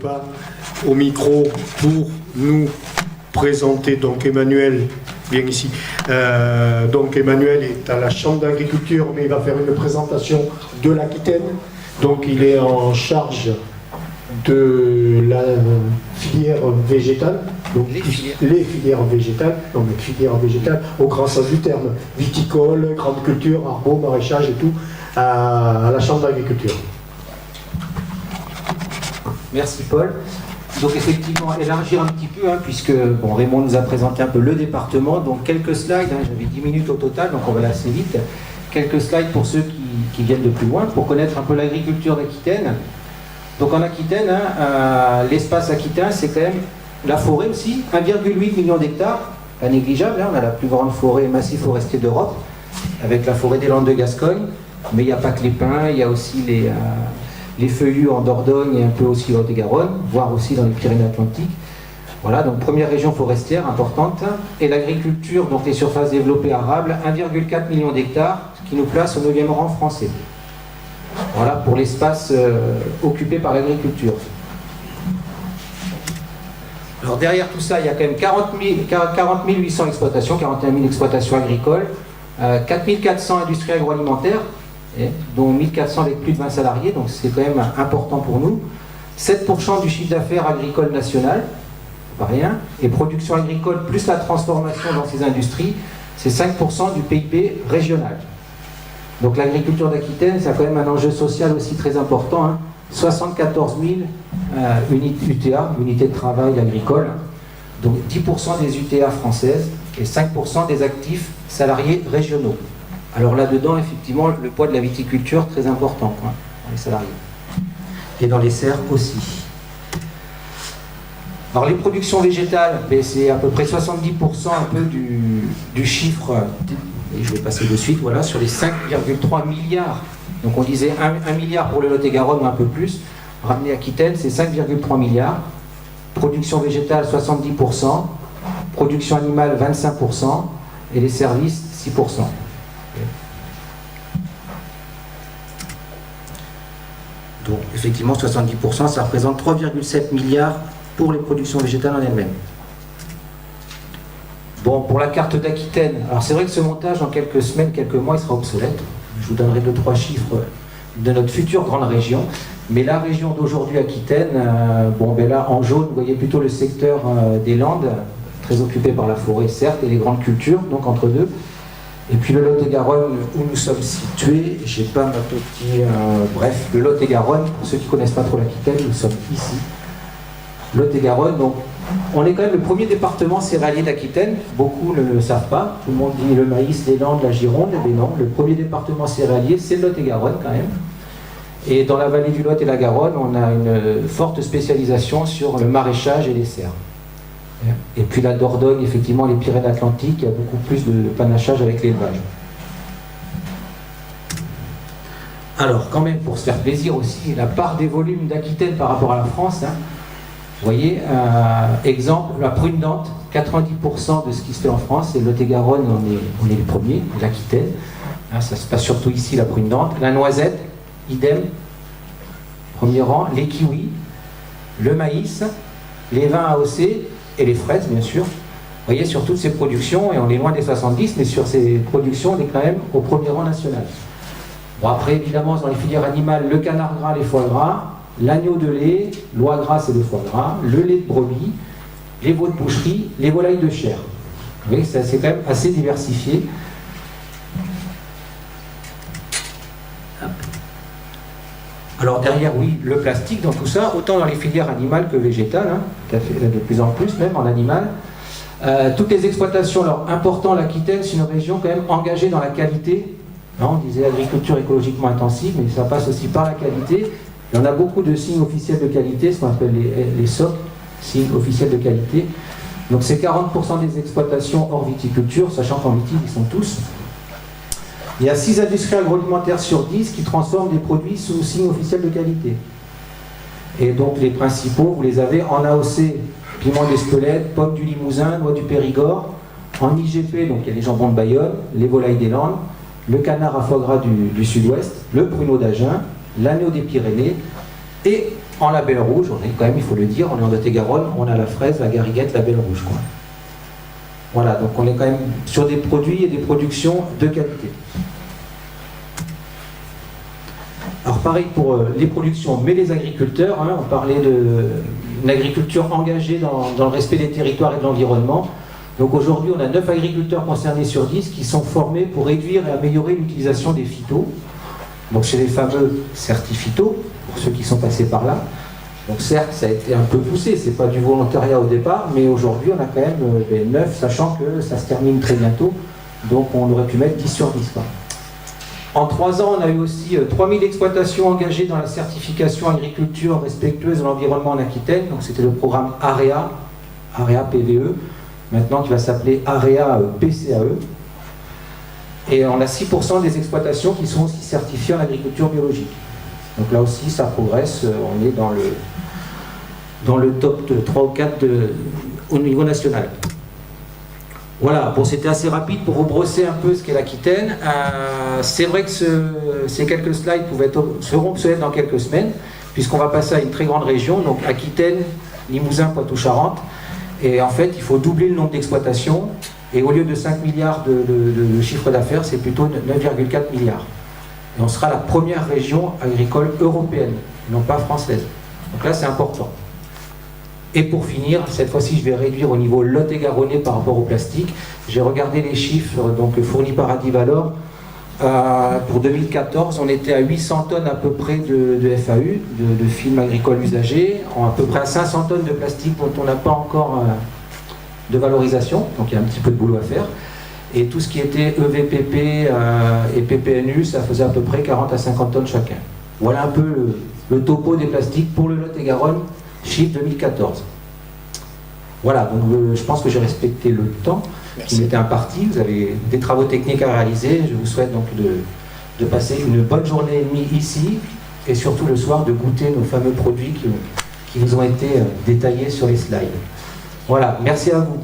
Pas au micro pour nous présenter. Donc Emmanuel, viens ici. Donc Emmanuel est à la Chambre d'agriculture, mais il va faire une présentation de l'Aquitaine. Donc il est en charge de la filière végétale. Donc les filières végétales, non mais filières végétales au grand sens du terme, viticole, grande culture, arbres, maraîchage et tout, à la Chambre d'agriculture. Merci Paul. Donc effectivement, élargir un petit peu, puisque bon, Raymond nous a présenté un peu le département, donc quelques slides, j'avais 10 minutes au total, donc on va aller assez vite. Quelques slides pour ceux qui viennent de plus loin, pour connaître un peu l'agriculture d'Aquitaine. Donc en Aquitaine, l'espace aquitain, c'est quand même la forêt aussi, 1,8 million d'hectares, pas négligeable, on a la plus grande forêt massif forestier d'Europe, avec la forêt des Landes de Gascogne, mais il n'y a pas que les pins, il y a aussi les feuillus en Dordogne et un peu aussi au Lot-et-Garonne, voire aussi dans les Pyrénées-Atlantiques. Voilà, donc première région forestière importante. Et l'agriculture, donc les surfaces développées arables, 1,4 million d'hectares, ce qui nous place au 9e rang français. Voilà pour l'espace occupé par l'agriculture. Alors derrière tout ça, il y a quand même 40 800 exploitations, 41 000 exploitations agricoles, 4 400 industries agroalimentaires, dont 1400 avec plus de 20 salariés, donc c'est quand même important pour nous. 7% du chiffre d'affaires agricole national, pas rien, et production agricole plus la transformation dans ces industries, c'est 5% du PIB régional. Donc l'agriculture d'Aquitaine, ça a quand même un enjeu social aussi très important, 74 000 UTA, unités de travail agricole, donc 10% des UTA françaises et 5% des actifs salariés régionaux. Alors là-dedans, effectivement, le poids de la viticulture, très important, dans les salariés. Et dans les serres aussi. Alors les productions végétales, c'est à peu près 70% un peu du chiffre, et je vais passer de suite, voilà, sur les 5,3 milliards. Donc on disait 1 milliard pour le Lot-et-Garonne ou un peu plus. Ramené à Aquitaine, c'est 5,3 milliards. Production végétale, 70%. Production animale, 25%. Et les services, 6%. Donc effectivement 70%, ça représente 3,7 milliards pour les productions végétales en elles-mêmes. Bon, pour la carte d'Aquitaine, alors c'est vrai que ce montage dans quelques semaines, quelques mois, il sera obsolète. Je vous donnerai 2-3 chiffres de notre future grande région. Mais la région d'aujourd'hui Aquitaine, là en jaune, vous voyez plutôt le secteur des Landes, très occupé par la forêt certes, et les grandes cultures, donc entre deux. Et puis le Lot-et-Garonne où nous sommes situés, j'ai pas ma petite... bref, le Lot-et-Garonne, pour ceux qui ne connaissent pas trop l'Aquitaine, nous sommes ici. Lot-et-Garonne, donc on est quand même le premier département céréalier d'Aquitaine, beaucoup ne le savent pas, tout le monde dit le maïs, les Landes, la Gironde, mais non, le premier département céréalier c'est le Lot-et-Garonne quand même. Et dans la vallée du Lot et la Garonne, on a une forte spécialisation sur le maraîchage et les serres. Et puis la Dordogne, effectivement, les Pyrénées-Atlantiques, il y a beaucoup plus de panachage avec l'élevage. Alors, quand même, pour se faire plaisir aussi, la part des volumes d'Aquitaine par rapport à la France, vous voyez, exemple, la prune dente, 90% de ce qui se fait en France, et le Lot-et-Garonne, on est les premiers, l'Aquitaine, ça se passe surtout ici, la prune dente. La noisette, idem, premier rang, les kiwis, le maïs, les vins AOC, et les fraises, bien sûr. Vous voyez, sur toutes ces productions, et on est loin des 70, mais sur ces productions, on est quand même au premier rang national. Bon, après, évidemment, dans les filières animales, le canard gras, les foie gras, l'agneau de lait, l'oie grasse et le foie gras, le lait de brebis, les veaux de boucherie, les volailles de chair. Vous voyez, c'est quand même assez diversifié. Alors derrière, oui, le plastique dans tout ça, autant dans les filières animales que végétales, de plus en plus même en animal. Toutes les exploitations, alors important, l'Aquitaine, c'est une région quand même engagée dans la qualité. On disait agriculture écologiquement intensive, mais ça passe aussi par la qualité. Il y en a beaucoup de signes officiels de qualité, ce qu'on appelle les SOC, signes officiels de qualité. Donc c'est 40% des exploitations hors viticulture, sachant qu'en vitique, ils sont tous. Il y a 6 industries agroalimentaires sur 10 qui transforment des produits sous signe officiel de qualité. Et donc les principaux, vous les avez en AOC, piment d'Espelette, pomme du Limousin, noix du Périgord. En IGP, donc il y a les jambons de Bayonne, les volailles des Landes, le canard à foie gras du Sud-Ouest, le pruneau d'Agen, l'agneau des Pyrénées et en label rouge, on est quand même, il faut le dire, on est en Lot-et-Garonne, on a la fraise, la gariguette, label rouge, quoi. Voilà, donc on est quand même sur des produits et des productions de qualité. Alors pareil pour les productions, mais les agriculteurs, hein, on parlait d'une agriculture engagée dans le respect des territoires et de l'environnement. Donc aujourd'hui, on a 9 agriculteurs concernés sur 10 qui sont formés pour réduire et améliorer l'utilisation des phytos. Donc chez les fameux certifytos, pour ceux qui sont passés par là. Donc certes, ça a été un peu poussé, c'est pas du volontariat au départ, mais aujourd'hui, on a quand même 9, sachant que ça se termine très bientôt. Donc on aurait pu mettre 10 sur 10. Quoi. En 3 ans, on a eu aussi 3000 exploitations engagées dans la certification agriculture respectueuse de l'environnement en Aquitaine. Donc c'était le programme AREA, AREA PVE, maintenant qui va s'appeler AREA PCAE. Et on a 6% des exploitations qui sont aussi certifiées en agriculture biologique. Donc là aussi, ça progresse, on est dans le top 3 ou 4 au niveau national. Voilà, bon, c'était assez rapide pour rebrosser un peu ce qu'est l'Aquitaine. C'est vrai que ces quelques slides seront obsolètes dans quelques semaines, puisqu'on va passer à une très grande région, donc Aquitaine, Limousin, Poitou-Charentes. Et en fait, il faut doubler le nombre d'exploitations, et au lieu de 5 milliards de chiffre d'affaires, c'est plutôt 9,4 milliards. Et on sera la première région agricole européenne, non pas française. Donc là, c'est important. Et pour finir, cette fois-ci, je vais réduire au niveau lot-et-garonnais par rapport au plastique. J'ai regardé les chiffres donc, fournis par Adivalor. Pour 2014, on était à 800 tonnes à peu près de FAU, de films agricoles usagés, à peu près à 500 tonnes de plastique dont on n'a pas encore de valorisation, donc il y a un petit peu de boulot à faire. Et tout ce qui était EVPP et PPNU, ça faisait à peu près 40 à 50 tonnes chacun. Voilà un peu le topo des plastiques pour le Lot-et-Garonne, chiffre 2014. Voilà, donc je pense que j'ai respecté le temps qui m'était imparti. Vous avez des travaux techniques à réaliser. Je vous souhaite donc de passer une bonne journée et demie ici et surtout le soir de goûter nos fameux produits qui vous ont été détaillés sur les slides. Voilà, merci à vous.